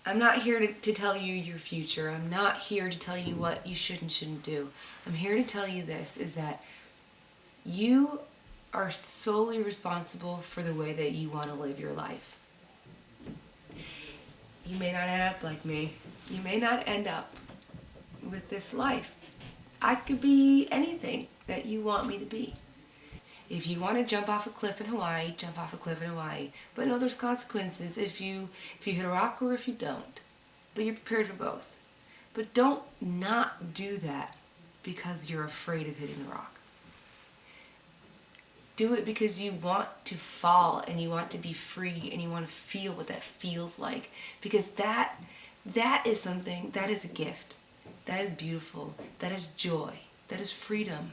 I'm not here to tell you your future. I'm not here to tell you what you should and shouldn't do. I'm here to tell you this, is that you are solely responsible for the way that you want to live your life. You may not end up like me. You may not end up with this life. I could be anything that you want me to be. If you want to jump off a cliff in Hawaii, jump off a cliff in Hawaii. But no, there's consequences if you hit a rock or if you don't. But you're prepared for both. But don't not do that because you're afraid of hitting the rock. Do it because you want to fall and you want to be free and you want to feel what that feels like. Because that is something, that is a gift. That is beautiful. That is joy. That is freedom.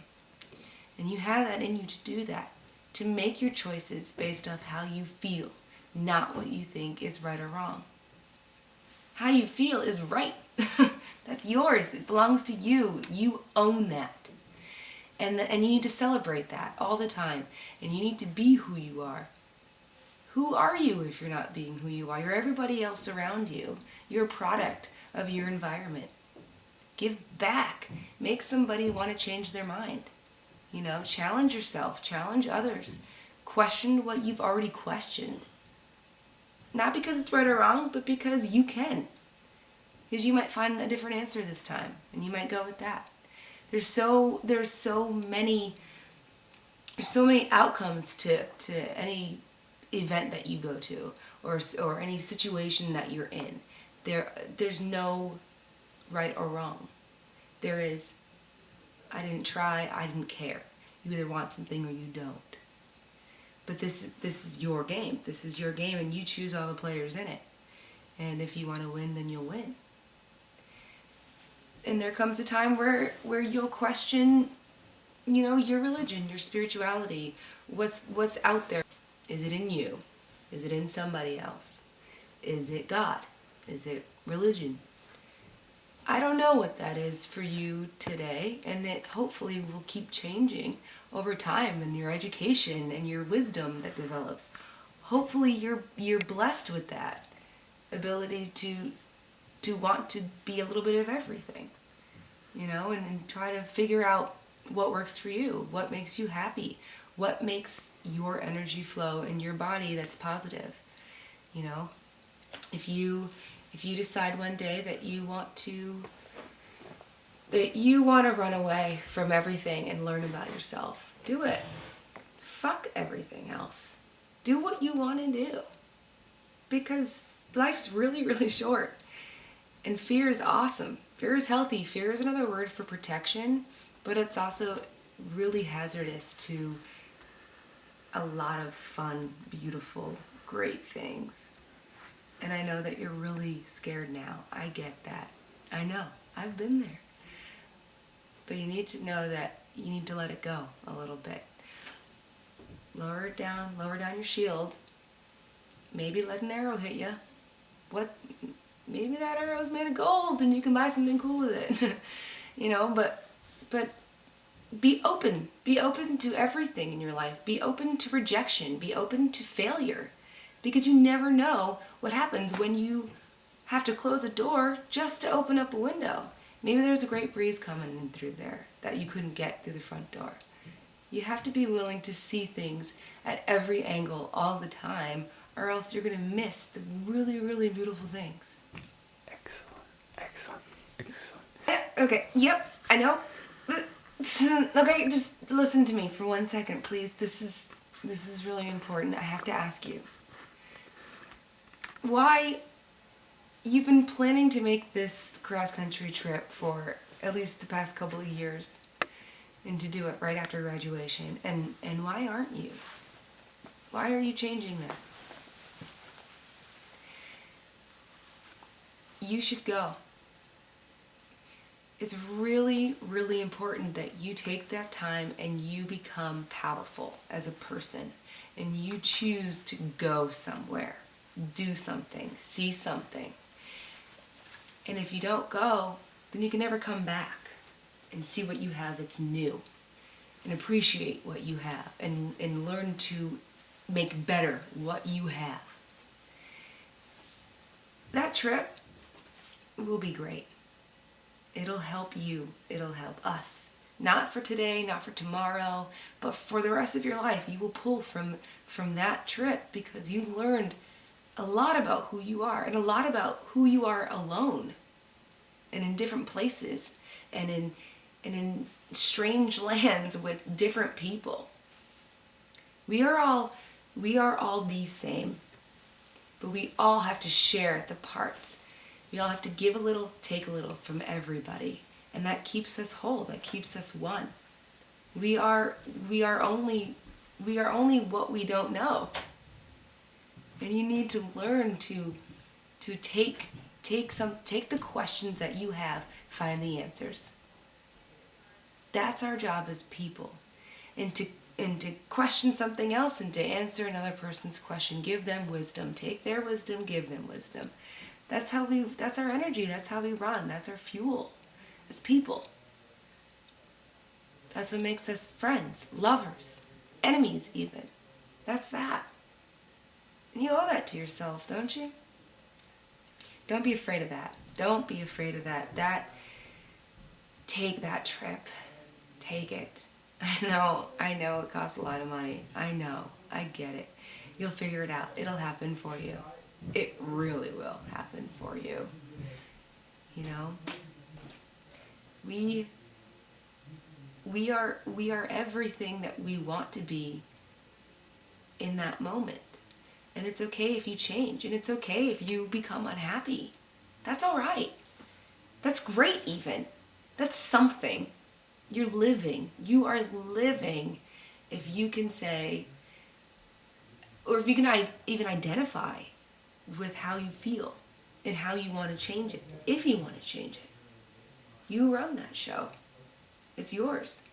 And you have that in you to do that. To make your choices based off how you feel, not what you think is right or wrong. How you feel is right. That's yours. It belongs to you. You own that. And you need to celebrate that all the time. And you need to be who you are. Who are you if you're not being who you are? You're everybody else around you. You're a product of your environment. Give back. Make somebody want to change their mind. You know, challenge yourself. Challenge others. Question what you've already questioned. Not because it's right or wrong, but because you can. Because you might find a different answer this time. And you might go with that. There's so many outcomes to any event that you go to or any situation that you're in. There's no right or wrong. There is, I didn't try, I didn't care. You either want something or you don't. But this is your game. This is your game and you choose all the players in it. And if you want to win, then you'll win. And there comes a time where you'll question, you know, your religion, your spirituality, what's out there. Is it in you? Is it in somebody else? Is it God? Is it religion? I don't know what that is for you today, and it hopefully will keep changing over time and your education and your wisdom that develops. Hopefully you're blessed with that ability to want to be a little bit of everything, you know, and try to figure out what works for you, what makes you happy, what makes your energy flow in your body that's positive. You know, if you decide one day that you want to run away from everything and learn about yourself, do it. Fuck everything else. Do what you want to do. Because life's really, really short. And fear is awesome. Fear is healthy. Fear is another word for protection, but it's also really hazardous to a lot of fun, beautiful, great things. And I know that you're really scared now. I get that. I know. I've been there. But you need to know that you need to let it go a little bit. Lower down your shield. Maybe let an arrow hit you. Maybe that arrow is made of gold and you can buy something cool with it. You know, but be open. Be open to everything in your life. Be open to rejection. Be open to failure. Because you never know what happens when you have to close a door just to open up a window. Maybe there's a great breeze coming in through there that you couldn't get through the front door. You have to be willing to see things at every angle all the time, or else you're going to miss the really, really beautiful things. Excellent. Yeah, okay, yep, I know. Okay, just listen to me for 1 second, please. This is really important. I have to ask you. Why you've been planning to make this cross-country trip for at least the past couple of years, and to do it right after graduation, and why aren't you? Why are you changing that? You should go. It's really, really important that you take that time and you become powerful as a person, and you choose to go somewhere, do something, see something. And if you don't go, then you can never come back and see what you have that's new, and appreciate what you have, and learn to make better what you have. That trip will be great. It'll help you. It'll help us. Not for today, not for tomorrow, but for the rest of your life. You will pull from that trip because you learned a lot about who you are and a lot about who you are alone and in different places and in strange lands with different people. We are all the same, but we all have to share the parts. We all have to give a little, take a little from everybody, and that keeps us whole. That keeps us one. We are only what we don't know, and you need to learn to take the questions that you have, find the answers. That's our job as people, and to question something else and to answer another person's question. Give them wisdom. Take their wisdom, give them wisdom. That's our energy. That's how we run. That's our fuel as people. That's what makes us friends, lovers, enemies even. That's that. And you owe that to yourself, don't you? Don't be afraid of that. Don't be afraid of that. Take that trip. Take it. I know it costs a lot of money. I know. I get it. You'll figure it out. It'll happen for you. It really will happen for you. You know? We are everything that we want to be in that moment. And it's okay if you change. And it's okay if you become unhappy. That's all right. That's great even. That's something. You're living. You are living if you can say, or if you can even identify with how you feel and how you want to change it. If you want to change it. You run that show. It's yours.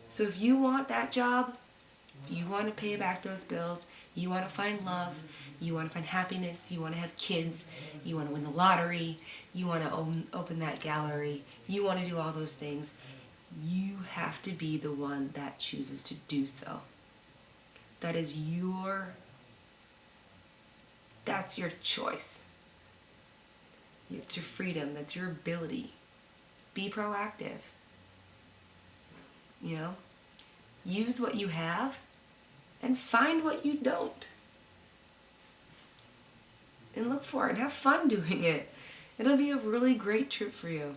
So if you want that job, if you want to pay back those bills, you want to find love, you want to find happiness, you want to have kids, you want to win the lottery, you want to open that gallery, you want to do all those things, you have to be the one that chooses to do so. That's your choice. It's your freedom, that's your ability. Be proactive. You know? Use what you have and find what you don't. And look for it and have fun doing it. It'll be a really great trip for you.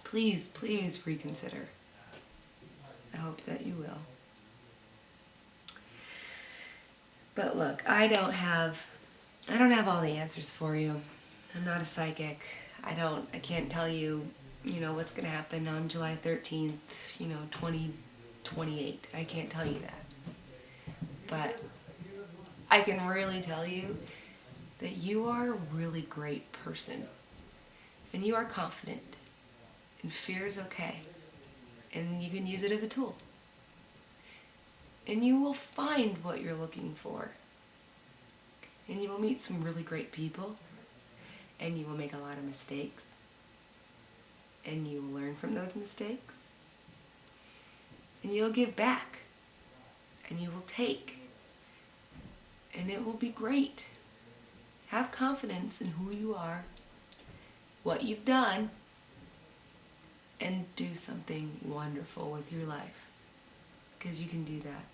Please, please reconsider. I hope that you will. But look, I don't have all the answers for you. I'm not a psychic. I can't tell you, what's going to happen on July 13th, 2028. I can't tell you that. But I can really tell you that you are a really great person. And you are confident. And fear is okay. And you can use it as a tool. And you will find what you're looking for. And you will meet some really great people. And you will make a lot of mistakes. And you will learn from those mistakes. And you'll give back. And you will take. And it will be great. Have confidence in who you are, what you've done, and do something wonderful with your life. Because you can do that.